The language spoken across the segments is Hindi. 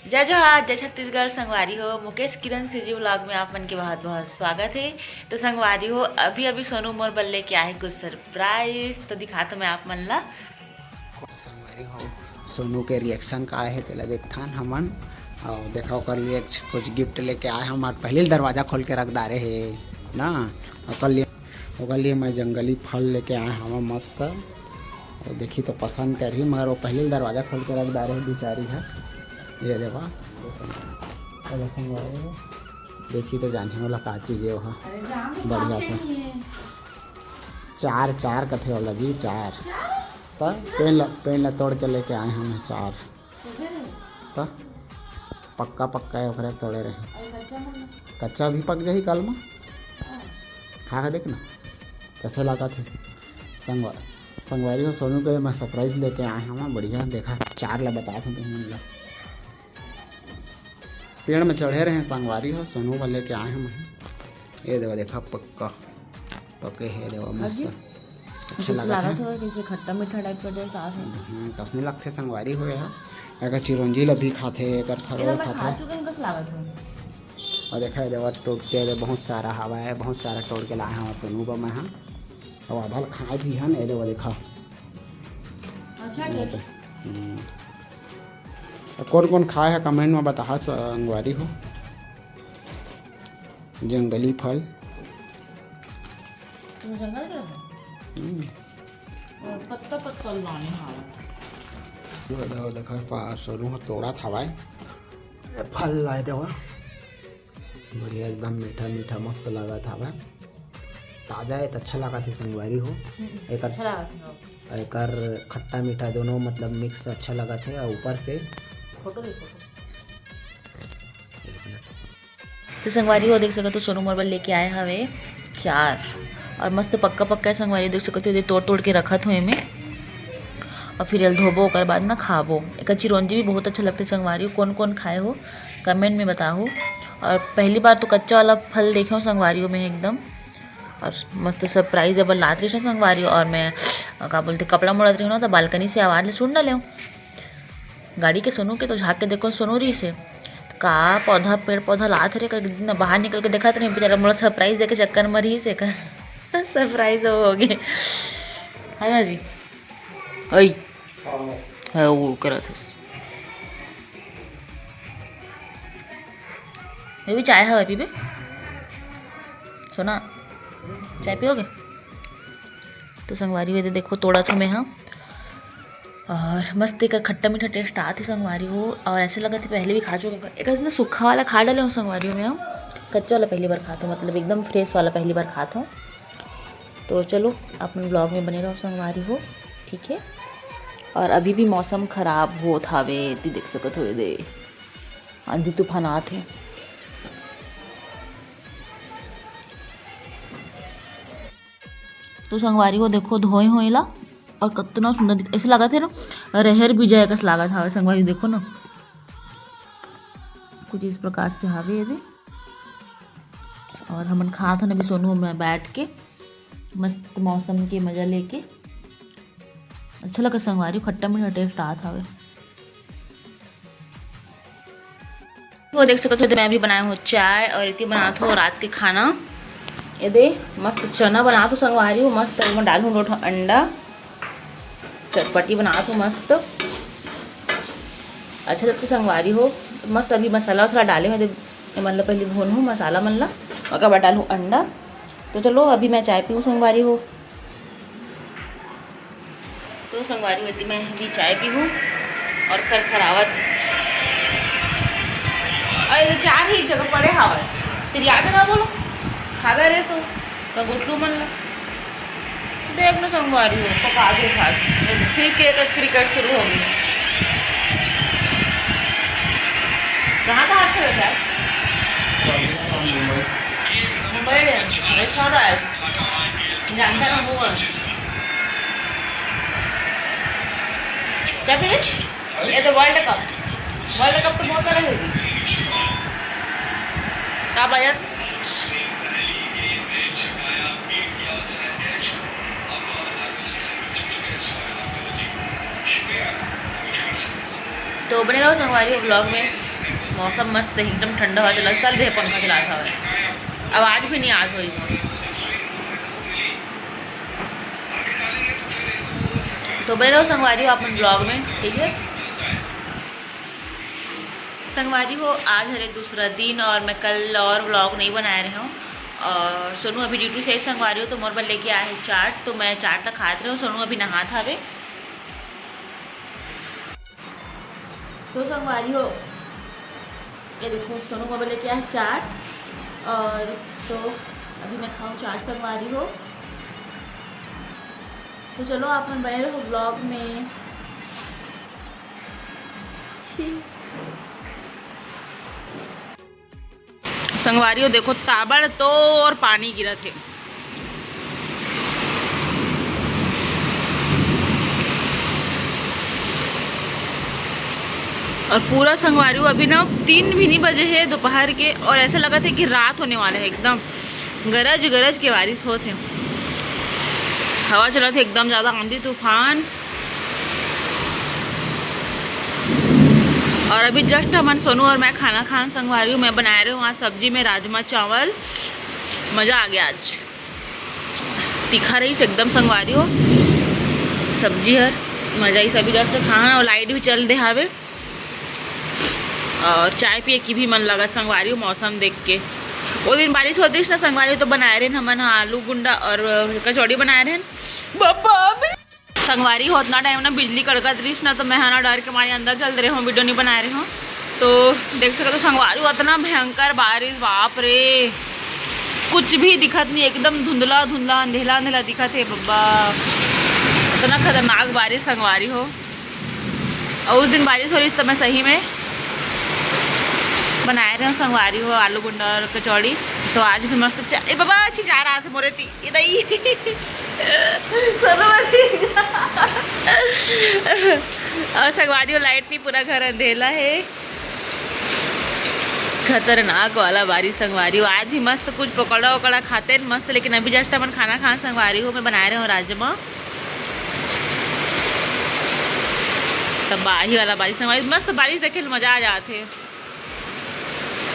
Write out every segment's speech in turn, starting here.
जय जोहार, जय छत्तीसगढ़। संगवारी हो, मुकेश किरण से जी व्लॉग में आप मन के बहुत बहुत स्वागत है। तो संगवारी हो, अभी अभी सोनू मोर बल्ले के आए कुछ सरप्राइज तो दिखाता मैं आप मन ला। संगवारी हो, सोनू के रिएक्शन का आए है तेला देखथान हमन और देखा ओकर लिए कुछ गिफ्ट लेके आए। हमार पहले दरवाज़ा खोल के रख डारे है ना। ओकर लिए मैं जंगली फल लेके आए हम मस्त। और देखी तो पसंद करी, मगर वो पहले दरवाज़ा खोल के रख डारे है बेचारी है। ये देखा पहले संगवारी हो, देखी तो जाने वाला का चीज़ है वहाँ बढ़िया से। चार कथे वाला जी, चार तो पेड़ ला तोड़ के लेके आए हम चार। तो पक्का है ओकरे तोड़े रहे। कच्चा भी पक जाही कल में। खा के देख ना कैसे लगा थे। संगवारी हो, सोनू के मैं सरप्राइज लेके आए हम बढ़िया। देखा चार ला बताया था तुम ला, पेड़ में चढ़े रहे संगवारी हो, सोनू वाले लेके आए हम। ये देखा पक्का पके है, देखो मस्त अच्छा लगा था। जैसे खट्टा मीठा टाइप का टेस्ट आथे। तसने लगते संगवारी हुए है। अगर चिरौंजी ला भी खाते, अगर फरोल खाते। और देखा देवा टोट के बहुत सारा हवा है, बहुत सारा तोड़ के लाए हैं सोनू बा मैं। और आधा खाए भी हैं। ये देखा अच्छा कौन कौन खाए है कमेंट में बता। संगवारी हो, जंगली फल पत्ता देखा सोनू तोड़ा था भाई फल लाए थे वह बढ़िया एकदम मीठा मीठा मस्त लगा था भाई। ताज़ा है तो अच्छा लगा था संगवारी हो। एक खट्टा मीठा दोनों मतलब मिक्स अच्छा लगा थे। और ऊपर से फोटो तो संगवारी हो देख सकते तो सोनू मोर लेके आए हवे चार और मस्त पक्का है संगवारी देख सकते हो। तोड़ के रखा था इमें और फिर एल धोबो ओकर बाद ना खाबो। एक चिरौंजी भी बहुत अच्छा लगता है संगवारी हो। कौन कौन खाए हो कमेंट में बताओ। और पहली बार तो कच्चा वाला फल देखे हो संगवारियों में एकदम। और मस्त सरप्राइज अब लात रही संगवारी। और मैं क्या बोलते कपड़ा मोड़त रही हूँ ना तो बालकनी से आवाज़ ले सुन डाले गाड़ी के सोनू के। तो झाँक के देखो सोनू रही से का पौधा पेड़ पौधा लात रहे कर बाहर निकल के देखा तो नहीं बेचारा मोड़ा सरप्राइज दे के चक्कर में रही से कर सरप्राइज हो गए है ना जी। आई है वो करा था ये भी चाय है पीबे सोना चाय पियोगे। तो संगवारी हुए देखो तोड़ा था मैं हाँ। और मस्त एक खट्टा मीठा टेस्ट आती संगवारी हो। और ऐसे लगा था पहले भी खा चुके एक ना सूखा वाला खा डाले हूँ संगवारी में हम। कच्चा वाला पहली बार खाता हूँ, मतलब एकदम फ्रेश वाला पहली बार खाता हूँ। तो चलो अपने ब्लॉग में बने रहो संगवारी हो, ठीक है। और अभी भी मौसम ख़राब हो था वे देख सकत हो दे आंधी तूफान आते। तो संगवारी को देखो धोए होइला और कितना सुंदर ऐसे लगा थे ना रहर भी जाए कस लगा था संगवारी देखो ना कुछ इस प्रकार से हावे ये। और हमन खा था ना भी सोनू में बैठ के मस्त मौसम के मज़ा लेके अच्छा लगा संगवारी। खट्टा मीठा टेस्ट आ था वो देख सकते हो। मैं अभी बनाया हूँ चाय और इतनी बना था रात के खाना। ये दे मस्त चना बना तो संगवारी हूँ मस्त। मैं डालूँ रोट अंडा चटपटी बना तो मस्त अच्छा लगता संगवारी हो मस्त। अभी मसाला वसाला डाले मैं मतलब पहले भून हूँ मसाला मन ला और बाद डालूँ अंडा। तो चलो अभी मैं चाय पीऊँ संगवारी हो। तो संगवारी होती मैं भी चाय पी हूँ और खरखरावत अरे चार ही जगह पड़े हवा तेरी याद है ना बोलो खादा रहे सो तो गुटलू मन ला देख ना संगवारी हो पका के खा फिर क्रिकेट शुरू हो गई। कहाँ चले जाए मुंबई जानता ना वो क्या फिर ये तो वर्ल्ड कप तो बहुत सारा होगी क्या बजट तो बने रहो संगवारी ब्लॉग में। मौसम मस्त है, एकदम ठंडा हवा चला, कल देह पंखा चला था अब आज भी नहीं आज हुई। तो बने रहो संगवारी हो अपन ब्लॉग में, ठीक है संगवारी हो। आज है दूसरा दिन और मैं कल और ब्लॉग नहीं बना रही हूँ। और सोनू अभी ड्यूटी से संगवारी हो तो मोर पर लेके आए हैं चाट, तो मैं चाट तक खाते रही हूँ। सोनू अभी नहा था वे, तो संगवारी हो ये देखो सोनू मोबाइल लेके आए चाट। और तो अभी मैं खाऊं चाट संगवारी हो। तो चलो आप बने रहो ब्लॉग में। संगवारी हो देखो ताबड़ तो और पानी गिरा थे। और पूरा संगवारी हो अभी ना 3 भी नहीं बजे है दोपहर के, और ऐसा लगा था कि रात होने वाला है। एकदम गरज गरज के बारिश होते, हवा चला था एकदम ज़्यादा, आंधी तूफान। और अभी जस्ट हमन सोनू और मैं खाना खान संगवारी हूँ। मैं बना रही हूँ आज सब्जी में राजमा चावल, मज़ा आ गया आज, तीखा रही से एकदम संगवारी हो सब्जी हर मज़ा ही। सभी जस्ट खाना और लाइट भी चल दे हावे, और चाय पिए की भी मन लगा संगवारी हो मौसम देख के। वो दिन बारिश होती ना संगवारी तो बनाए रहे हमन आलू गुंडा और कचौड़ी बनाए रहे बाबा। संगवारी हो उतना टाइम ना बिजली कड़कत रही ना, तो मैं ना डर के मारे अंदर चल रहे हूँ, वीडियो नहीं बना रही हूँ। तो देख सकते तो संगवारी हो इतना भयंकर बारिश, बाप रे कुछ भी दिखत नहीं, एकदम धुंधला धुंधला अंधेला अंधेला दिखत है बब्बा, इतना खतरनाक बारिश संगवारी हो। और उस दिन बारिश हो रही तो मैं सही में बनाए रहे संगवारी हो आलू गुंडा और कचौड़ी। तो आज भी मस्त चाय बाबा अच्छी जा रहा था मोरे थी इधर और संगवारी हो लाइट नहीं, पूरा घर अंधेला है, खतरनाक वाला बारिश संगवारी हो। आज भी मस्त कुछ पकौड़ा वकौड़ा खाते हैं मस्त, लेकिन अभी जस्ट अपन खाना खान संगवारी हो मैं बना रहे हूँ राजमा। तब बाही वाला बारिश संगवारी, मस्त बारिश देखे मजा आ जाते।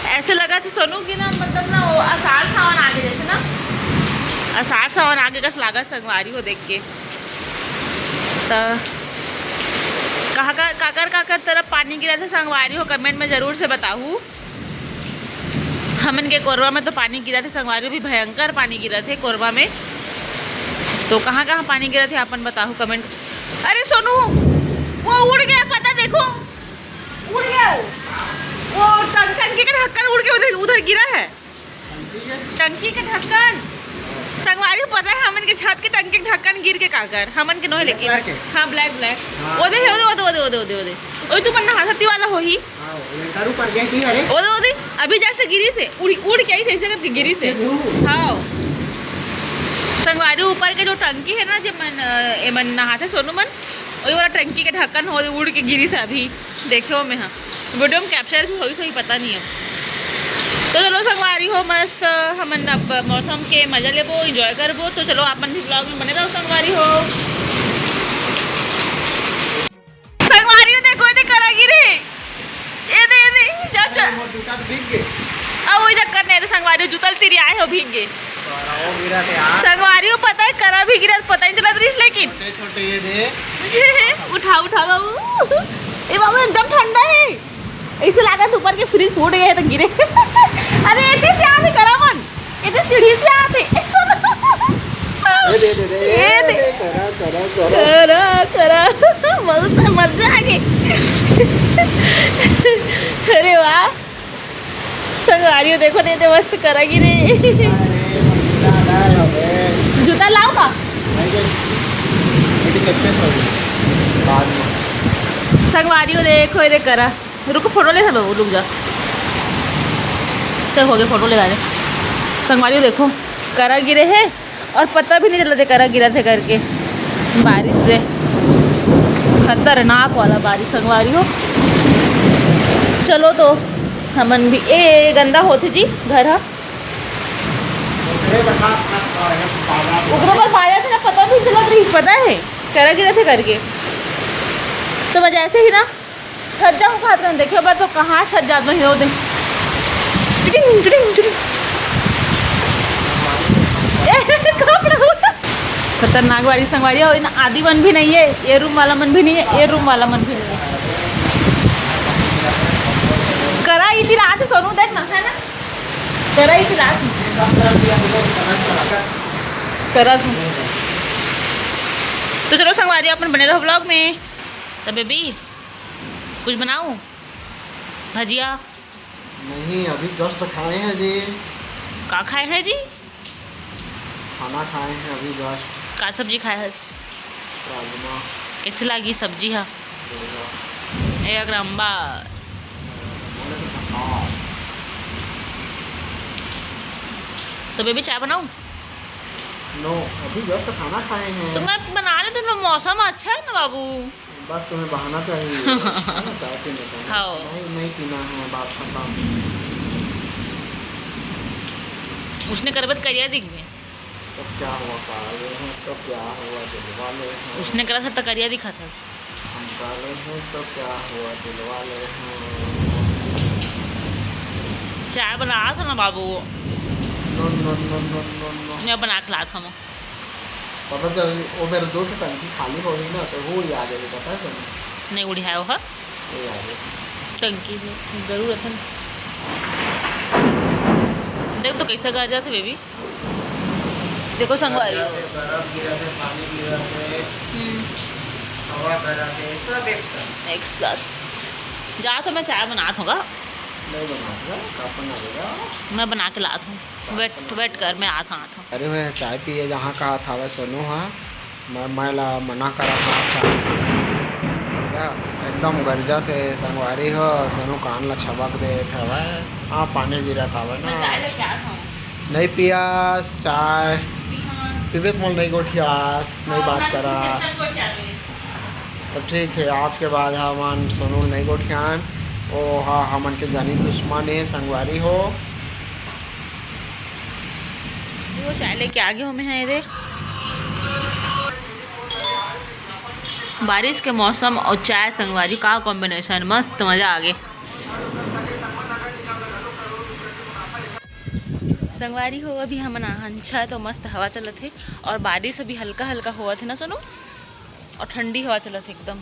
ऐसे लगा था सोनू की ना, मतलब ना वो आषाढ़ सावन आगे, जैसे ना आषाढ़ सावन आगे का लागा संगवारी हो देख के। तो काकर तरफ पानी गिरा था संगवारी हो, कमेंट में ज़रूर से बताऊँ। हमन के कोरबा में तो पानी गिरा थे संगवारी हो, भी भयंकर पानी गिरा थे कोरबा में। तो कहाँ कहाँ पानी गिरा थे अपन बताऊँ कमेंट। अरे सोनू वो उड़ गया, पता देखो उड़ गया वो टंकी का ढक्कन उड़ के उधर गिरा है, टंकी का ढक्कन संगवारी हो। पता है हमन के छत के टंकी के ढक्कन गिर के काकर हमन के नोहे, लेकिन हाँ ब्लैक ओदे है ओदे ओए तू पन्ना हाथती वाला हो ही ओदे अभी जस्ट गिरी से उड़ के आई ऐसे करके गिरी से। हाँ संगवारी ऊपर के जो टंकी है ना, जब मन नहाते सोनू मन वही वाला टंकी के ढक्कन हो उड़ के गिरी से अभी देखे हो मैं। हाँ वीडियो में कैप्चर भी होगी, सही पता नहीं है। तो चलो संगवारी हो मस्त हमन अब मौसम के मजा लेबो, एंजॉय करबो। तो चलो अपन भी ब्लॉग में बने रहो संगवारी हो। संगवारी हो देखो ये करा गिरे ये जा अब वही चक्कर नहीं संगवारी जुतल तिरी आए हो भीग गए संगवारी हो। पता है करा भी गिरा पता नहीं चला दृश्य, लेकिन छोटे ये दे उठा बाबू, ये बाबू एकदम ठंडा है, ऐसे लगा था ऊपर के फ्रिज फूट गए तो गिरे अरे ऐसे से आते करा मन, ये सीढ़ी से आते दे करा बहुत मजा आ गई अरे वाह संगवारी हो देखो नहीं तो मस्त करा गिरे। जूता लाओ का संगवारी हो देखो ये करा, रुको फोटो ले सब रुक जा, चल हो गया फोटो ले रहे संगवारी हो देखो करा गिरे है, और पता भी नहीं चला था करा गिरा थे करके बारिश से। खतरनाक वाला बारिश संगवारी हो। चलो तो हमन भी ए गंदा होते जी घर हा ऊपर पर पाया था ना, पता भी चला रही, पता है करा गिरा थे करके। तो वजह ऐसे ही ना सज्जा हूँ खाते हैं देखियो बार तो कहाँ सज्जा में हो दे खतरनाक वाली संगवारी हो ना। आधी मन भी नहीं है, ये रूम वाला मन भी नहीं है, ये रूम वाला मन भी नहीं है। करा इतनी रात है सोनू देख ना है ना, करा इतनी रात करा तू। तो चलो संगवारी अपन बने रहो व्लॉग में। तो बेबी कुछ बनाऊं? भजिया नहीं, अभी जस्ट खाए हैं जी। का खाए हैं जी? खाना खाए हैं अभी जस्ट। का सब्जी खाए है? राजमा। कैसी लगी सब्जी? हाँ एक नंबर। तो बेबी चाय बनाऊं? नो, अभी जस्ट खाना खाए हैं। तो मैं बना लेते तो मौसम अच्छा है ना बाबू। बस तुम्हें बहाना चाहिए चाय पीने का। हाँ। नहीं पीना है, बात खत्म। उसने करबत करिया दिख में तो क्या हुआ, काले हैं तो क्या हुआ, दिलवाले हैं। उसने करा था तो करिया दिखा था। हम काले हैं तो क्या हुआ, दिलवाले हैं। चाय बना रहा था ना बाबू, no no no no no no. मैं बना के ला था। पता चल वो मेरे 2 टंकी खाली हो गई ना, तो वो ही आ गई। पता है तुम्हें? नहीं उड़ी है वो वो आ गई टंकी में जरूरत है। देख तो कैसा गा जाते बेबी, देखो संगवारी बर्फ गिरा थे, पानी गिरा थे, हवा करा थे, सब एक साथ जा। तो मैं चाय बना दूँगा, नहीं बनाऊंगा, कब बना देगा? मैं बना के ला दूँ। वेट कर, मैं आता हूँ। अरे मैं चाय पिए जहाँ कहा था वह सोनू। हाँ मैं मना करा था चाय क्या एकदम गर्जा थे संगवारी हो। सोनू कान ला छबक दे था वह। हाँ पानी गिरा था वह ना। नहीं पियास चाय पीबे तो नहीं गोठियास नहीं बात करा। तो ठीक है, आज के बाद हमन सोनू नहीं गोठियान। ओ हाँ, हमन के जानी दुश्मन है संगवारी हो। वो चाय लेके आगे हो में है रे। बारिश के मौसम और चाय संगवारी का कॉम्बिनेशन मस्त, मज़ा आ गया। संगवारी हो अभी हम अच्छा तो मस्त हवा चलत है और बारिश अभी हल्का हल्का हुआ थे ना सुनो, और ठंडी हवा चलत है एकदम।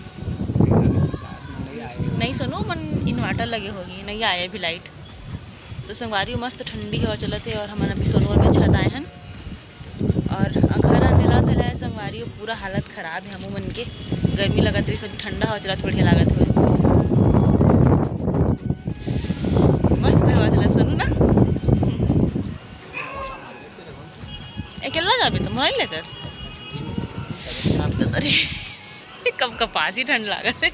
नहीं सुनो मन इन्वर्टर लगे होगी, नहीं आए अभी लाइट। तो संगवारी मस्त ठंडी हवा चलत है और हम अभी सोनवर में छत आए हैं और घर अंधेला अंधेला है संगवारी। पूरा हालत ख़राब है हमू मन के। गर्मी लगत रही, सब ठंडा हवा चलत बढ़िया लागत हुए। मस्त हवा चलत सुनू ना। अकेला जाबे तो मोबाइल लेकर अरे कब कपास ही ठंड लागत है।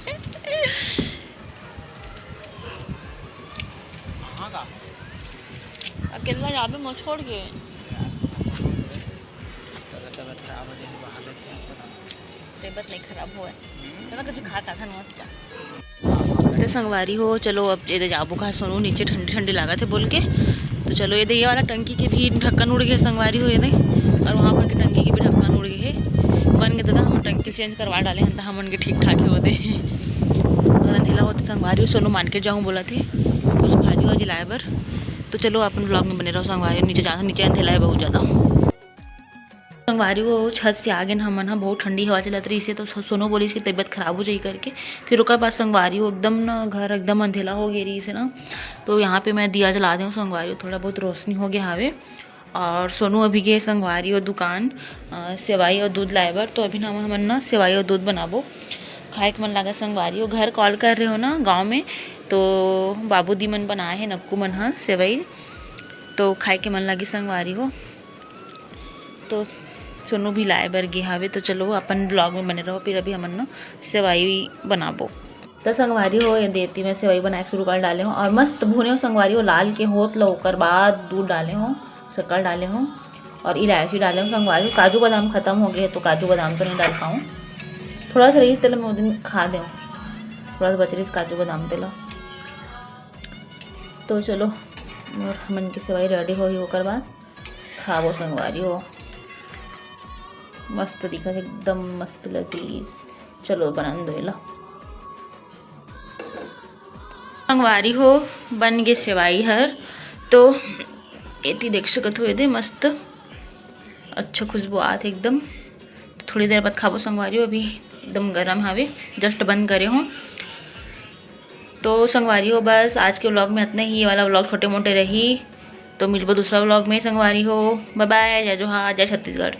अकेला जाबे मोर छोड़ के। तबीयत नहीं खराब हुआ है ना, कुछ खाता था मस्त। तो संगवारी हो चलो अब ये जाबू का सोनू नीचे ठंडी ठंडी लागत है बोल के। तो चलो ये वाला टंकी के भी ढक्कन उड़ गए संगवारी हो ये नहीं, और वहाँ पर के टंकी के भी ढक्कन उड़ गए है। बन गए दादा हम टंकी चेंज करवा डाले हैं तो हम के ठीक ठाक ही होते। और अंधेला होते संगवारी सोनू मार्केट जाऊँ बोला थे कुछ भाजी वाजी लाए बर। तो चलो अपन ब्लॉग में बने रहो संगवारी। नीचे जाता नीचे अंधेला है बहुत ज़्यादा। संगवारी वो छत से आगे हमन बहुत ठंडी हवा चलत रही से, तो सोनू बोली इसकी तबीयत खराब हो जाई करके। फिर उसके बाद संगवारी वो एकदम ना घर एकदम अंधेला हो गई रही से ना, तो यहाँ पे मैं दिया जला दूँ संगवारी थोड़ा बहुत रोशनी हो गया हावे। और सोनू अभी गए संगवारी और दुकान सेवाई और दूध लाए बर। तो अभी ना हमन ना सेवाई और दूध बनाबो, खाए के मन लगा संगवारी। वो घर कॉल कर रहे हो ना गाँव में, तो बाबू दी मन बनाए हैं नक्कू मन हाँ सेवाई, तो खाए के मन लगी संगवारी हो। तो सोनू भी लाए बर गे हावे। तो चलो अपन ब्लॉग में बने रहो। फिर अभी हमन ना सेवाई बनाबो। तो संगवारी हो ये देती मैं सेवाई बनाए शुरू कर डाले हूँ और मस्त भुने हो संगवारी हो लाल के होत लो। ओकर बाद दूध डाले हो, शक्कर डाले हो और इलायची डाले हो संगवारी। काजू बादाम खत्म हो गए तो काजू बादाम तो नहीं डाल पाऊँ, थोड़ा सा रही तेल में वो दिन खा दे, थोड़ा सा बच रही काजू बादाम तेल। तो चलो और हमन की सेवाई रेडी हो ही ओकर बाद खाबो संगवारी हो। मस्त दिखा एकदम मस्त लजीज। चलो बना दो ला। संगवारी हो बन गे सेवाई हर। तो एती देख सकत हो एदे मस्त अच्छा खुशबू आत हे एकदम। थोड़ी देर बाद खाबो संगवारी हो, अभी एकदम गरम हावे, जस्ट बंद करे हो। तो संगवारी हो बस आज के व्लॉग में इतना ही। ये वाला व्लॉग छोटे मोटे रही, तो मिलबो दूसरा व्लॉग में संगवारी हो। बाय बाय, जय जोहार, जय छत्तीसगढ़।